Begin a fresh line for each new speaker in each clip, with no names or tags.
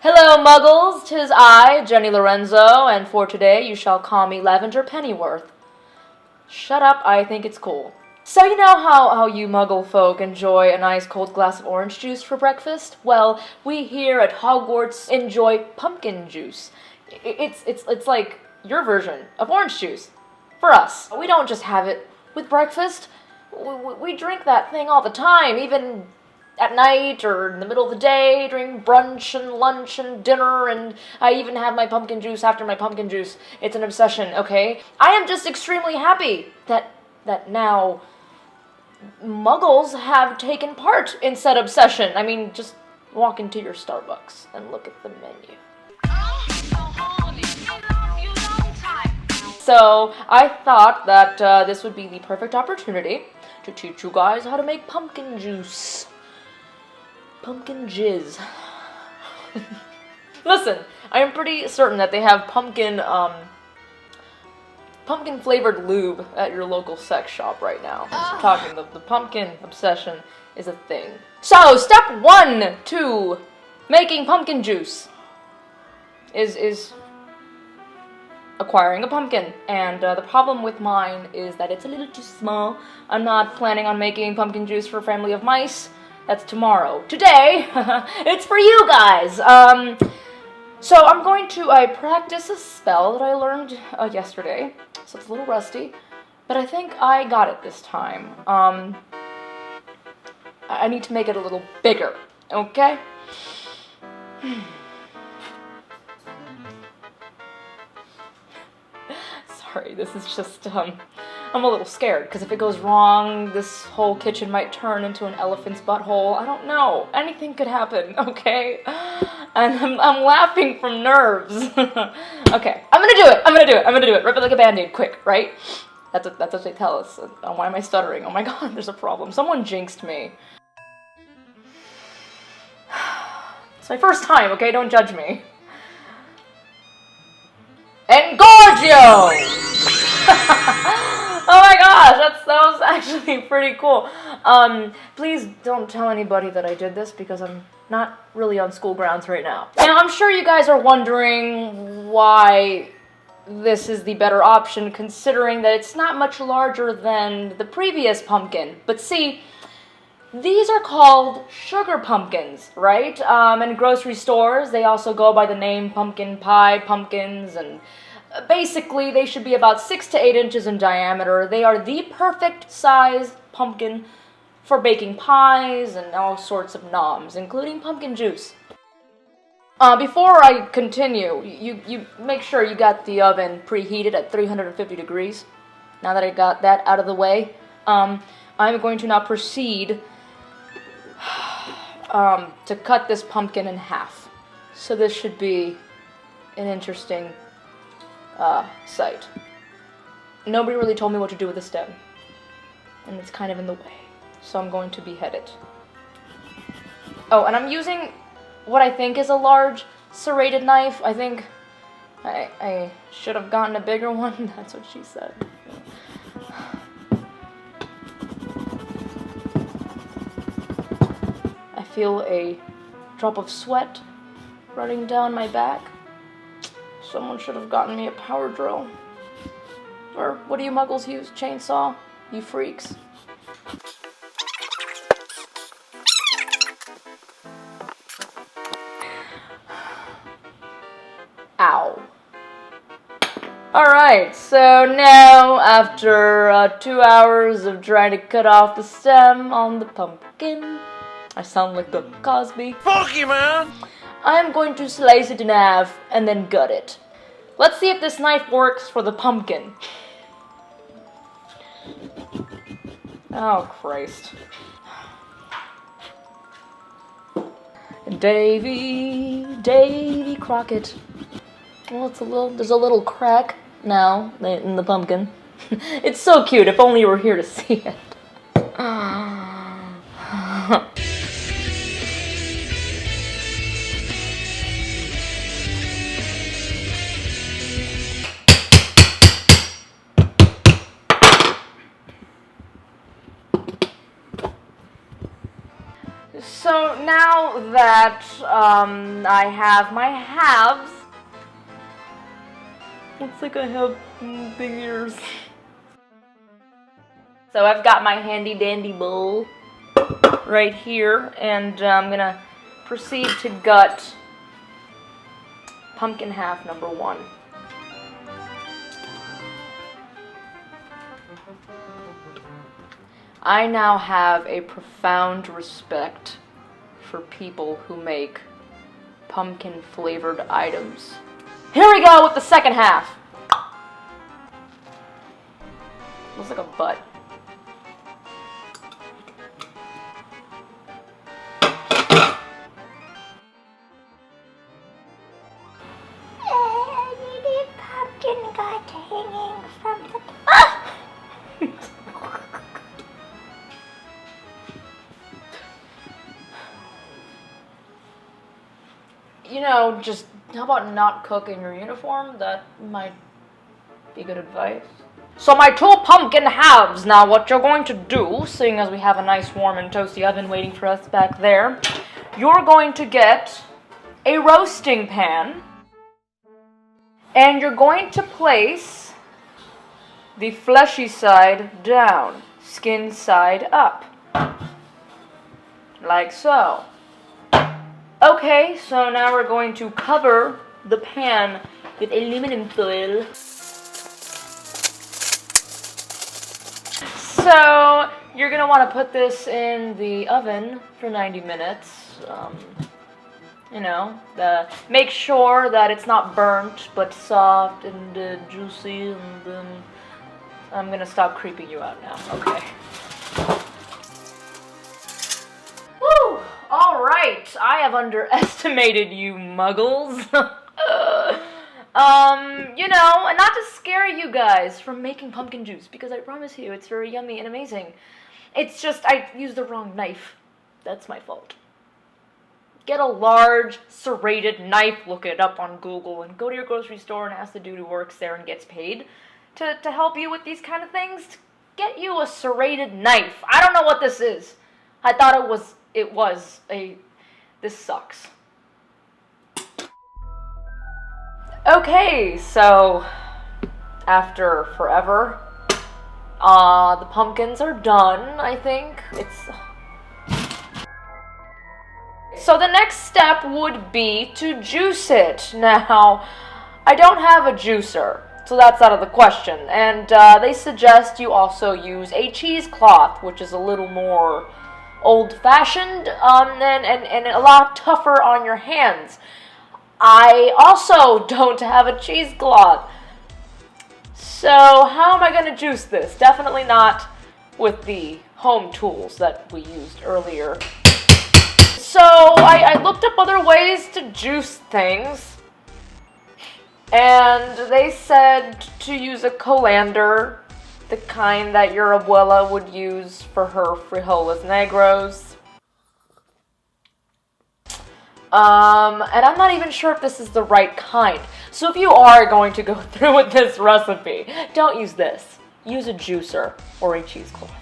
Hello, Muggles, 'tis I, Jenny Lorenzo, and for today you shall call me Lavender Pennyworth. Shut up, I think it's cool. So you know how you Muggle folk enjoy a nice cold glass of orange juice for breakfast? Well, we here at Hogwarts enjoy pumpkin juice. It's like your version of orange juice. For us. We don't just have it with breakfast. We drink that thing all the time, even at night or in the middle of the day, during brunch and lunch and dinner, and I even have my pumpkin juice after my pumpkin juice. It's an obsession, okay? I am just extremely happy that now Muggles have taken part in said obsession. I mean, just walk into your Starbucks and look at the menu. So I thought that this would be the perfect opportunity to teach you guys how to make pumpkin juice. Pumpkin jizz. Listen, I am pretty certain that they have pumpkin flavored lube at your local sex shop right now. I'm talking, the pumpkin obsession is a thing. So, step 1 to making pumpkin juice is acquiring a pumpkin. And the problem with mine is that it's a little too small. I'm not planning on making pumpkin juice for a family of mice. That's tomorrow. Today, it's for you guys. So I'm going to practice a spell that I learned yesterday. So it's a little rusty, but I think I got it this time. I need to make it a little bigger, okay? Sorry, this is just, I'm a little scared, because if it goes wrong, this whole kitchen might turn into an elephant's butthole. I don't know. Anything could happen, okay? And I'm laughing from nerves. Okay, I'm gonna do it. Rip it like a band-aid, quick, right? That's what they tell us. Why am I stuttering? Oh my god, there's a problem. Someone jinxed me. It's my first time, okay? Don't judge me. Engorgio! Oh my gosh, that was actually pretty cool. Please don't tell anybody that I did this because I'm not really on school grounds right now. Now, I'm sure you guys are wondering why this is the better option, considering that it's not much larger than the previous pumpkin. But see, these are called sugar pumpkins, right? In grocery stores, they also go by the name pumpkin pie pumpkins, and basically, they should be about 6 to 8 inches in diameter. They are the perfect size pumpkin for baking pies and all sorts of noms, including pumpkin juice. Before I continue, you make sure you got the oven preheated at 350 degrees. Now that I got that out of the way, I'm going to now proceed to cut this pumpkin in half. So this should be an interesting sight. Nobody really told me what to do with the stem, and it's kind of in the way, so I'm going to behead it. Oh, and I'm using what I think is a large serrated knife. I think I should have gotten a bigger one. That's what she said. I feel a drop of sweat running down my back. Someone should have gotten me a power drill. Or what do you Muggles use? Chainsaw? You freaks. Ow. Alright, so now after 2 hours of trying to cut off the stem on the pumpkin, I sound like Bill Cosby.
Fuck you, man!
I'm going to slice it in half and then gut it. Let's see if this knife works for the pumpkin. Oh, Christ. Davy Crockett. Well, there's a little crack now in the pumpkin. It's so cute, if only you were here to see it. So now that I have my halves, looks like I have big ears. So I've got my handy dandy bowl right here, and I'm gonna proceed to gut pumpkin half number 1. I now have a profound respect for people who make pumpkin flavored items. Here we go with the second half. Looks like a butt.
Pumpkin got hanging from the...
You know, just how about not cook in your uniform? That might be good advice. So my 2 pumpkin halves. Now what you're going to do, seeing as we have a nice warm and toasty oven waiting for us back there, you're going to get a roasting pan, and you're going to place the fleshy side down, skin side up, like so. Okay, so now we're going to cover the pan with aluminum foil. So you're gonna want to put this in the oven for 90 minutes. You know, make sure that it's not burnt, but soft and juicy. And I'm gonna stop creeping you out now. Okay. Woo! All right, I have underestimated you, muggles. You know, and not to scare you guys from making pumpkin juice, because I promise you it's very yummy and amazing. It's just I used the wrong knife. That's my fault. Get a large serrated knife, look it up on Google, and go to your grocery store and ask the dude who works there and gets paid to help you with these kind of things. Get you a serrated knife. I don't know what this is. I thought it was a... This sucks. Okay, so after forever, the pumpkins are done, I think. So the next step would be to juice it. Now, I don't have a juicer, so that's out of the question. And they suggest you also use a cheesecloth, which is a little more old-fashioned and a lot tougher on your hands. I also don't have a cheesecloth. So how am I going to juice this? Definitely not with the home tools that we used earlier. So I looked up other ways to juice things. And they said to use a colander, the kind that your abuela would use for her frijoles negros. And I'm not even sure if this is the right kind. So if you are going to go through with this recipe, don't use this. Use a juicer or a cheesecloth.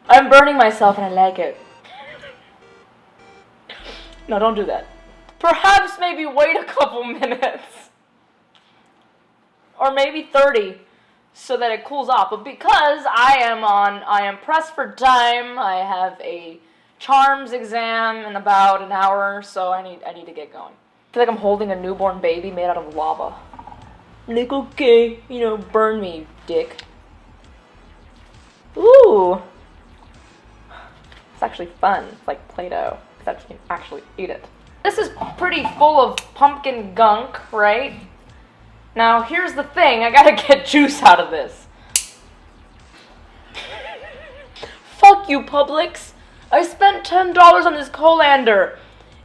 I'm burning myself and I like it. No, don't do that. Perhaps maybe wait a couple minutes. Or maybe 30 so that it cools off. But because I am pressed for time, I have a charms exam in about an hour, so I need to get going. I feel like I'm holding a newborn baby made out of lava. Like, okay, burn me, dick. Ooh. It's actually fun. It's like Play-Doh, except you can actually eat it. This is pretty full of pumpkin gunk, right? Now, here's the thing. I gotta get juice out of this. Fuck you, Publix. I spent $10 on this colander.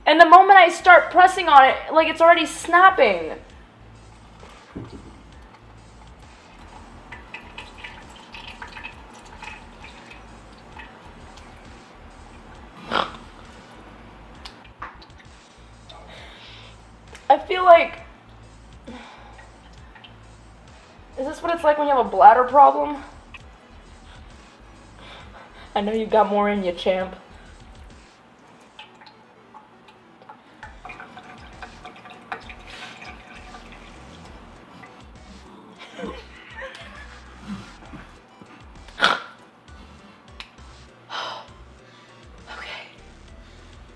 And the moment I start pressing on it, like it's already snapping. feel like... Is this what it's like when you have a bladder problem? I know you got more in you, champ.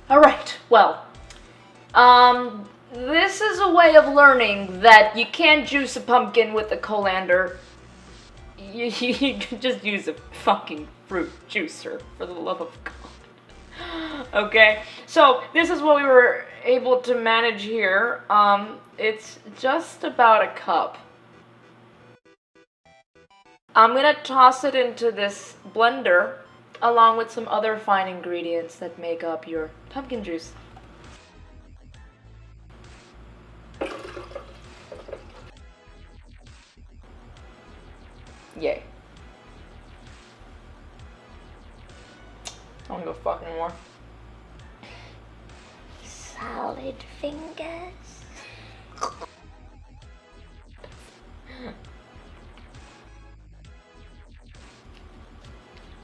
Alright, well, this is a way of learning that you can't juice a pumpkin with a colander. You can just use a fucking fruit juicer, for the love of God. Okay, so this is what we were able to manage here. It's just about a cup. I'm gonna toss it into this blender along with some other fine ingredients that make up your pumpkin juice. Yay. I wanna go fucking more.
Solid fingers.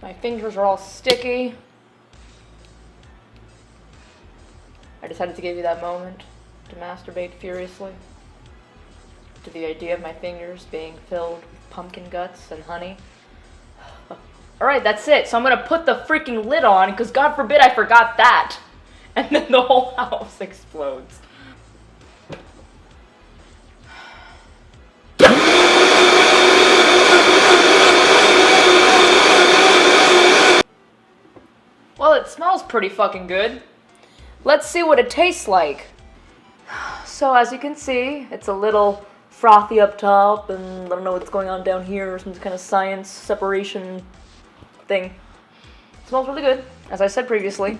My fingers are all sticky. I decided to give you that moment to masturbate furiously to the idea of my fingers being filled with pumpkin guts and honey. Alright, that's it. So I'm gonna put the freaking lid on, because God forbid I forgot that. And then the whole house explodes. Well, it smells pretty fucking good. Let's see what it tastes like. So as you can see, it's a little frothy up top, and I don't know what's going on down here, some kind of science separation thing. It smells really good, as I said previously.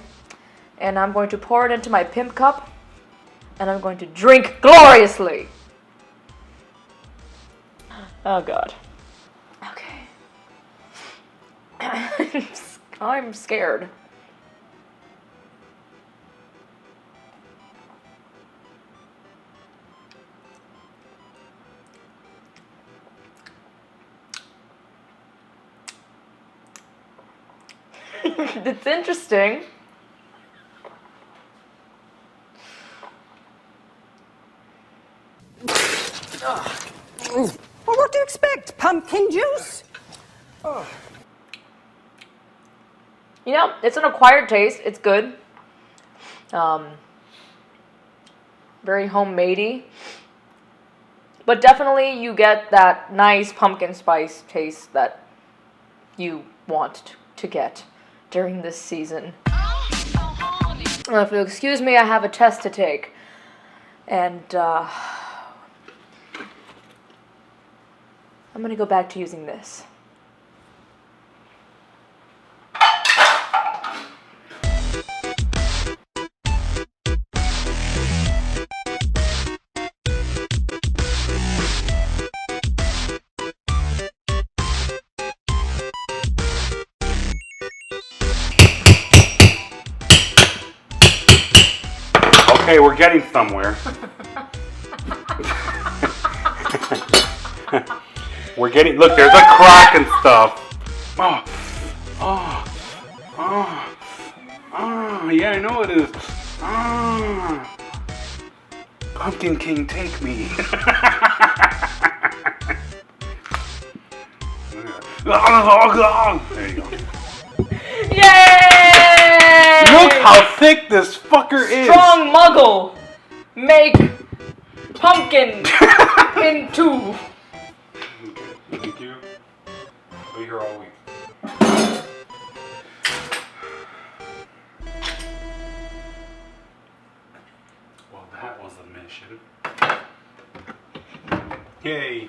And I'm going to pour it into my pimp cup, and I'm going to drink gloriously. Oh God. Okay. I'm scared. It's interesting.
Well, what do you expect? Pumpkin juice?
You know, it's an acquired taste. It's good. Very homemadey. But definitely you get that nice pumpkin spice taste that you want to get during this season. If you'll excuse me, I have a test to take. And, I'm gonna go back to using this.
Okay, we're getting somewhere. We're getting, look, there's a crack and stuff. Yeah, I know it is. Pumpkin King, take me. There you go.
Yay!
Look how thick this fucker is.
Strong muggle make pumpkin into.
Okay, thank you. I'll be here all week. Well, that was a mission. Yay.